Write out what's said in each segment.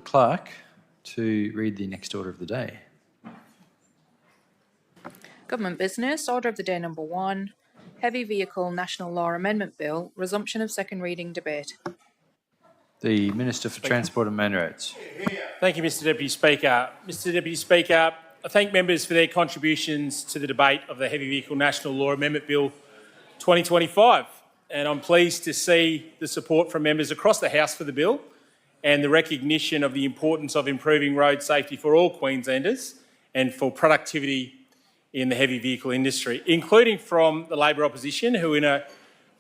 Clerk to read the next order of the day. Government business, order of the day number 1, Heavy Vehicle National Law Amendment Bill, resumption of second reading debate. The Minister for Transport and Main Roads. Thank you, Mr Deputy Speaker. Mr Deputy Speaker, I thank members for their contributions to the debate of the Heavy Vehicle National Law Amendment Bill 2025, and I'm pleased to see the support from members across the House for the bill and the recognition of the importance of improving road safety for all Queenslanders and for productivity in the heavy vehicle industry, including from the Labor opposition, who in a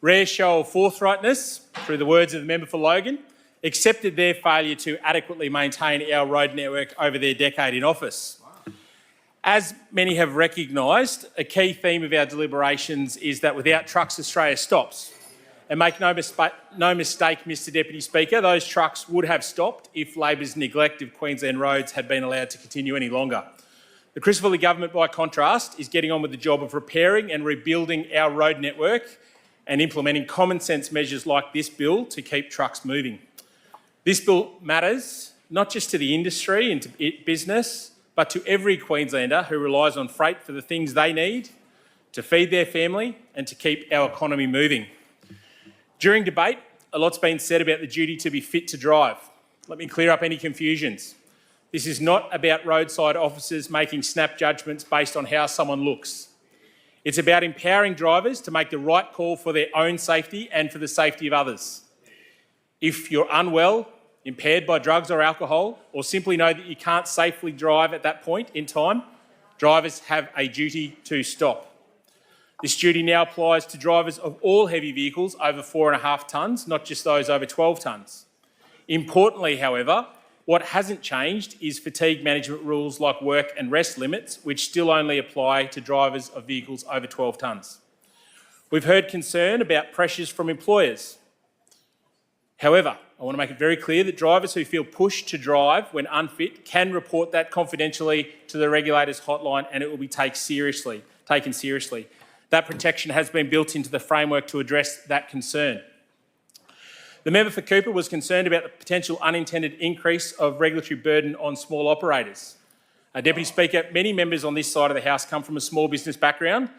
rare show of forthrightness, through the words of the member for Logan, accepted their failure to adequately maintain our road network over their decade in office. As many have recognised, a key theme of our deliberations is that without trucks, Australia stops. And make no mistake, Mr Deputy Speaker, those trucks would have stopped if Labor's neglect of Queensland roads had been allowed to continue any longer. The Chris Woolley government, by contrast, is getting on with the job of repairing and rebuilding our road network and implementing common sense measures like this bill to keep trucks moving. This bill matters not just to the industry and to business, but to every Queenslander who relies on freight for the things they need to feed their family and to keep our economy moving. During debate, a lot's been said about the duty to be fit to drive. Let me clear up any confusions. This is not about roadside officers making snap judgments based on how someone looks. It's about empowering drivers to make the right call for their own safety and for the safety of others. If you're unwell, impaired by drugs or alcohol, or simply know that you can't safely drive at that point in time, drivers have a duty to stop. This duty now applies to drivers of all heavy vehicles over 4.5 tonnes, not just those over 12 tonnes. Importantly, however, what hasn't changed is fatigue management rules like work and rest limits, which still only apply to drivers of vehicles over 12 tonnes. We've heard concern about pressures from employers. However, I want to make it very clear that drivers who feel pushed to drive when unfit can report that confidentially to the regulator's hotline, and it will be taken seriously. That protection has been built into the framework to address that concern. The member for Cooper was concerned about the potential unintended increase of regulatory burden on small operators. Deputy Speaker, many members on this side of the House come from a small business background,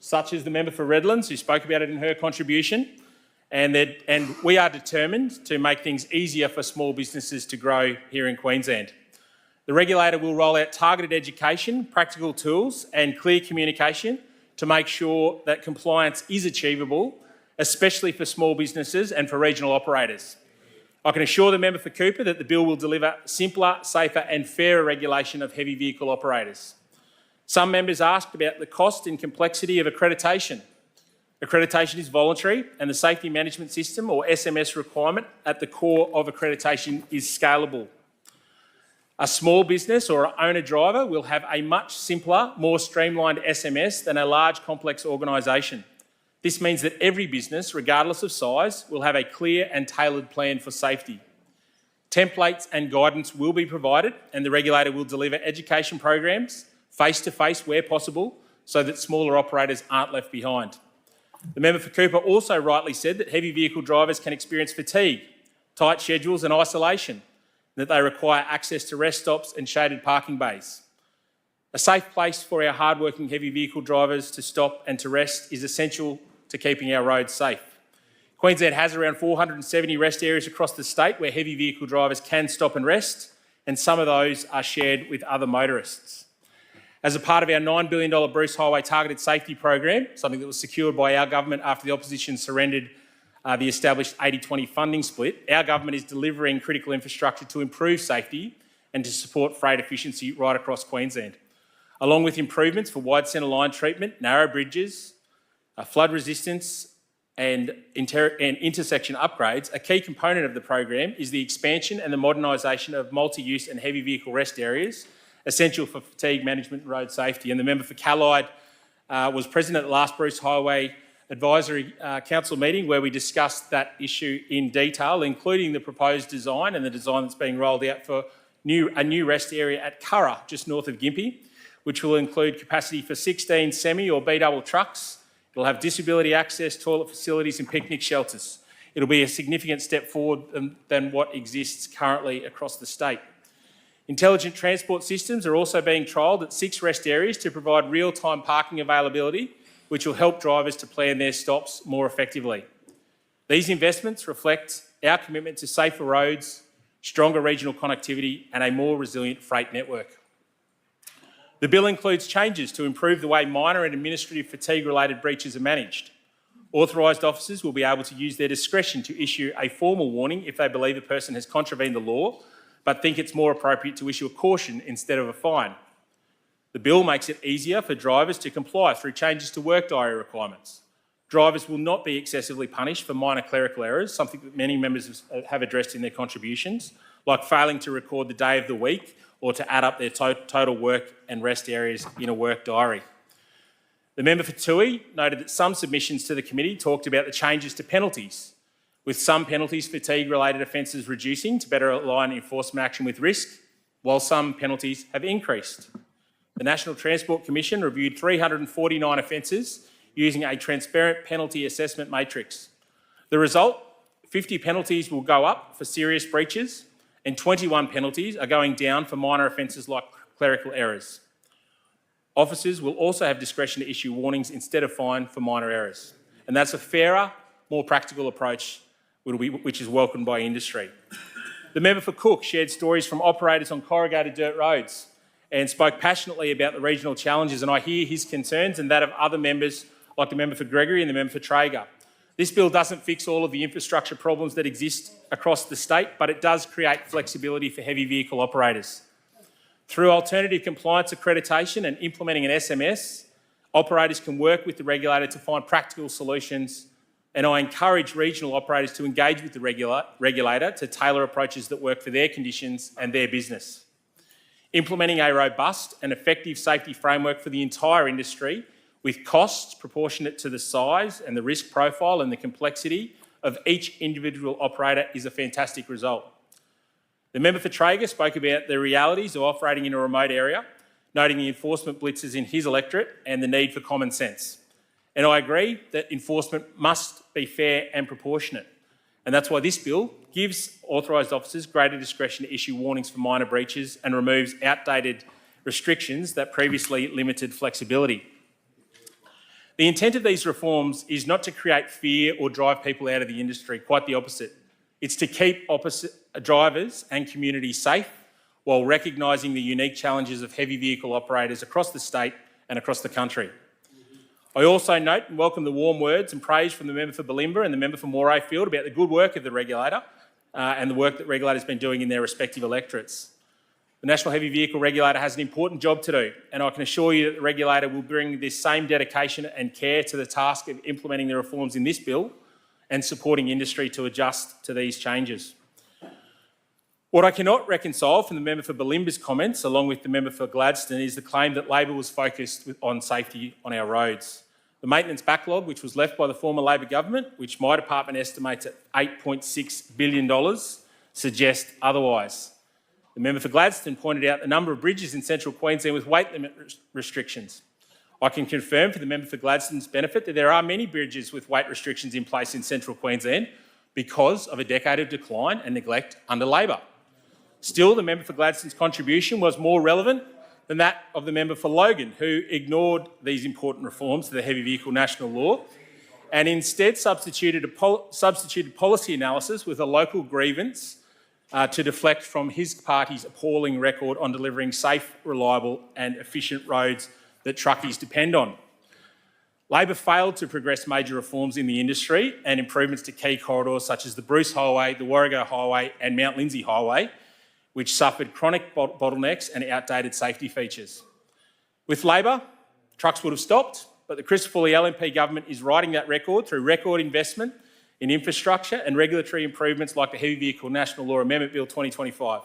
such as the member for Redlands, who spoke about it in her contribution, and we are determined to make things easier for small businesses to grow here in Queensland. The regulator will roll out targeted education, practical tools and clear communication to make sure that compliance is achievable, especially for small businesses and for regional operators. I can assure the member for Cooper that the bill will deliver simpler, safer and fairer regulation of heavy vehicle operators. Some members asked about the cost and complexity of accreditation. Accreditation is voluntary, and the Safety Management System, or SMS requirement, at the core of accreditation is scalable. A small business or owner-driver will have a much simpler, more streamlined SMS than a large, complex organisation. This means that every business, regardless of size, will have a clear and tailored plan for safety. Templates and guidance will be provided, and the regulator will deliver education programs face-to-face where possible so that smaller operators aren't left behind. The member for Cooper also rightly said that heavy vehicle drivers can experience fatigue, tight schedules and isolation, and that they require access to rest stops and shaded parking bays. A safe place for our hard-working heavy vehicle drivers to stop and to rest is essential to keeping our roads safe. Queensland has around 470 rest areas across the state where heavy vehicle drivers can stop and rest, and some of those are shared with other motorists. As a part of our $9 billion Bruce Highway Targeted Safety Program, something that was secured by our government after the opposition surrendered the established 80-20 funding split, our government is delivering critical infrastructure to improve safety and to support freight efficiency right across Queensland. Along with improvements for wide centre line treatment, narrow bridges, flood resistance and intersection upgrades, a key component of the program is the expansion and the modernisation of multi-use and heavy vehicle rest areas, essential for fatigue management and road safety. And the member for Callide was present at the last Bruce Highway Advisory Council meeting where we discussed that issue in detail, including the proposed design and the design that's being rolled out for a new rest area at Curra, just north of Gympie, which will include capacity for 16 semi or B-double trucks. It'll have disability access, toilet facilities and picnic shelters. It'll be a significant step forward than what exists currently across the state. Intelligent transport systems are also being trialled at 6 rest areas to provide real-time parking availability, which will help drivers to plan their stops more effectively. These investments reflect our commitment to safer roads, stronger regional connectivity and a more resilient freight network. The bill includes changes to improve the way minor and administrative fatigue-related breaches are managed. Authorised officers will be able to use their discretion to issue a formal warning if they believe a person has contravened the law, but think it's more appropriate to issue a caution instead of a fine. The bill makes it easier for drivers to comply through changes to work diary requirements. Drivers will not be excessively punished for minor clerical errors, something that many members have addressed in their contributions, like failing to record the day of the week or to add up their total work and rest areas in a work diary. The member for Toohey noted that some submissions to the committee talked about the changes to penalties, with some penalties fatigue-related offences reducing to better align enforcement action with risk, while some penalties have increased. The National Transport Commission reviewed 349 offences using a transparent penalty assessment matrix. The result, 50 penalties will go up for serious breaches and 21 penalties are going down for minor offences like clerical errors. Officers will also have discretion to issue warnings instead of fine for minor errors. And that's a fairer, more practical approach which is welcomed by industry. The member for Cook shared stories from operators on corrugated dirt roads and spoke passionately about the regional challenges, and I hear his concerns and that of other members like the member for Gregory and the member for Traeger. This bill doesn't fix all of the infrastructure problems that exist across the state, but it does create flexibility for heavy vehicle operators. Through alternative compliance accreditation and implementing an SMS, operators can work with the regulator to find practical solutions, and I encourage regional operators to engage with the regulator to tailor approaches that work for their conditions and their business. Implementing a robust and effective safety framework for the entire industry with costs proportionate to the size and the risk profile and the complexity of each individual operator is a fantastic result. The member for Traeger spoke about the realities of operating in a remote area, noting the enforcement blitzes in his electorate and the need for common sense. And I agree that enforcement must be fair and proportionate. And that's why this bill gives authorised officers greater discretion to issue warnings for minor breaches and removes outdated restrictions that previously limited flexibility. The intent of these reforms is not to create fear or drive people out of the industry, quite the opposite. It's to keep drivers and communities safe while recognising the unique challenges of heavy vehicle operators across the state and across the country. I also note and welcome the warm words and praise from the member for Bulimba and the member for Morayfield about the good work of the regulator and the work that regulators have been doing in their respective electorates. The National Heavy Vehicle Regulator has an important job to do, and I can assure you that the regulator will bring this same dedication and care to the task of implementing the reforms in this bill and supporting industry to adjust to these changes. What I cannot reconcile from the member for Bulimba's comments, along with the member for Gladstone, is the claim that Labor was focused on safety on our roads. The maintenance backlog, which was left by the former Labor government, which my department estimates at $8.6 billion, suggests otherwise. The member for Gladstone pointed out the number of bridges in central Queensland with weight limit restrictions. I can confirm for the member for Gladstone's benefit that there are many bridges with weight restrictions in place in central Queensland because of a decade of decline and neglect under Labor. Still, the member for Gladstone's contribution was more relevant than that of the member for Logan, who ignored these important reforms to the heavy vehicle national law and instead substituted policy analysis with a local grievance to deflect from his party's appalling record on delivering safe, reliable and efficient roads that truckies depend on. Labor failed to progress major reforms in the industry and improvements to key corridors such as the Bruce Highway, the Warrego Highway and Mount Lindsay Highway, which suffered chronic bottlenecks and outdated safety features. With Labor, trucks would have stopped, but the Christopher Lee LNP government is riding that record through record investment in infrastructure and regulatory improvements like the Heavy Vehicle National Law Amendment Bill 2025.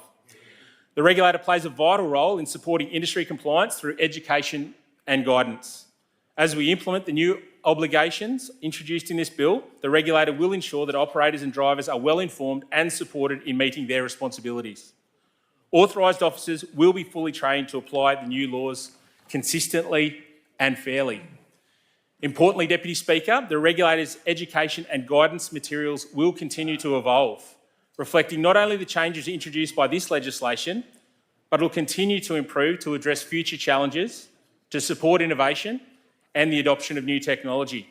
The regulator plays a vital role in supporting industry compliance through education and guidance. As we implement the new obligations introduced in this bill, the regulator will ensure that operators and drivers are well informed and supported in meeting their responsibilities. Authorised officers will be fully trained to apply the new laws consistently and fairly. Importantly, Deputy Speaker, the regulator's education and guidance materials will continue to evolve, reflecting not only the changes introduced by this legislation, but will continue to improve to address future challenges, to support innovation and the adoption of new technology.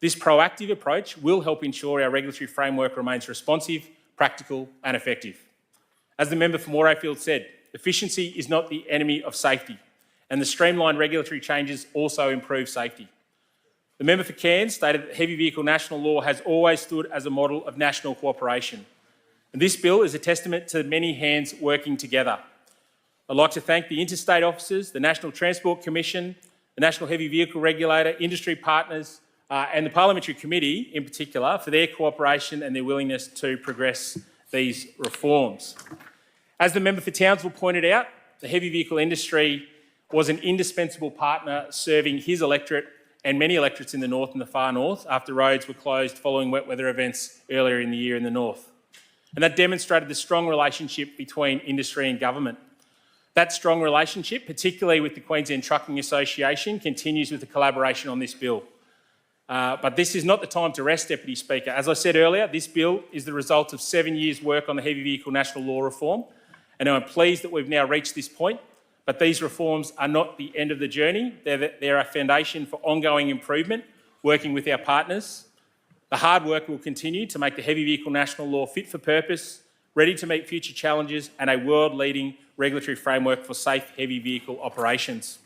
This proactive approach will help ensure our regulatory framework remains responsive, practical and effective. As the member for Morayfield said, efficiency is not the enemy of safety, and the streamlined regulatory changes also improve safety. The member for Cairns stated that heavy vehicle national law has always stood as a model of national cooperation. And this bill is a testament to many hands working together. I'd like to thank the interstate officers, the National Transport Commission, the National Heavy Vehicle Regulator, industry partners, and the Parliamentary Committee in particular for their cooperation and their willingness to progress these reforms. As the member for Townsville pointed out, the heavy vehicle industry was an indispensable partner serving his electorate and many electorates in the north and the far north after roads were closed following wet weather events earlier in the year in the north. And that demonstrated the strong relationship between industry and government. That strong relationship, particularly with the Queensland Trucking Association, continues with the collaboration on this bill. But this is not the time to rest, Deputy Speaker. As I said earlier, this bill is the result of 7 years' work on the heavy vehicle national law reform, and I'm pleased that we've now reached this point. But these reforms are not the end of the journey. They're a foundation for ongoing improvement, working with our partners. The hard work will continue to make the heavy vehicle national law fit for purpose, ready to meet future challenges, and a world-leading regulatory framework for safe heavy vehicle operations.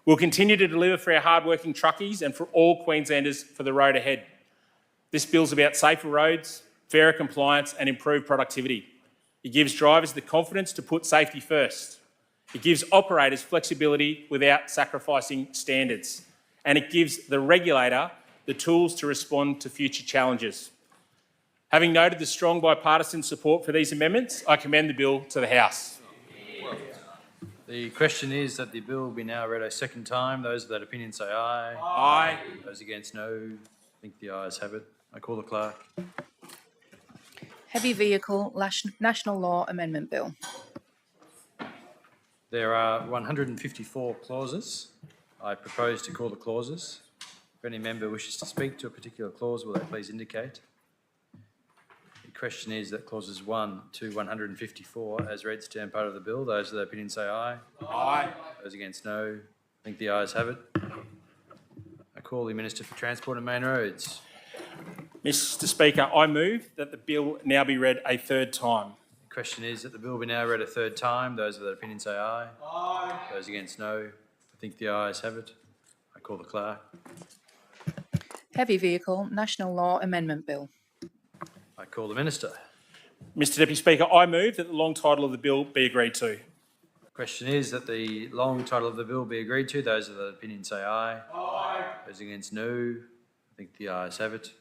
We'll continue to deliver for our hard-working truckies and for all Queenslanders for the road ahead. This bill's about safer roads, fairer compliance and improved productivity. It gives drivers the confidence to put safety first. It gives operators flexibility without sacrificing standards. And it gives the regulator the tools to respond to future challenges. Having noted the strong bipartisan support for these amendments, I commend the bill to the House. The question is that the bill be now read a second time. Those of that opinion say aye. Aye. Those against no. I think the ayes have it. I call the clerk. Heavy Vehicle National Law Amendment Bill. There are 154 clauses. I propose to call the clauses. If any member wishes to speak to a particular clause, will they please indicate? The question is that clauses 1 to 154, as read, stand part of the bill. Those of the opinion say aye. Aye. Those against no. I think the ayes have it. I call the Minister for Transport and Main Roads. Mr Speaker, I move that the bill now be read a third time. The question is that the bill be now read a third time. Those of that opinion say aye. Aye. Those against no. I think the ayes have it. I call the clerk. Heavy Vehicle National Law Amendment Bill. I call the Minister. Mr Deputy Speaker, I move that the long title of the bill be agreed to. The question is that the long title of the bill be agreed to. Those of that opinion say aye. Aye. Those against no. I think the ayes have it.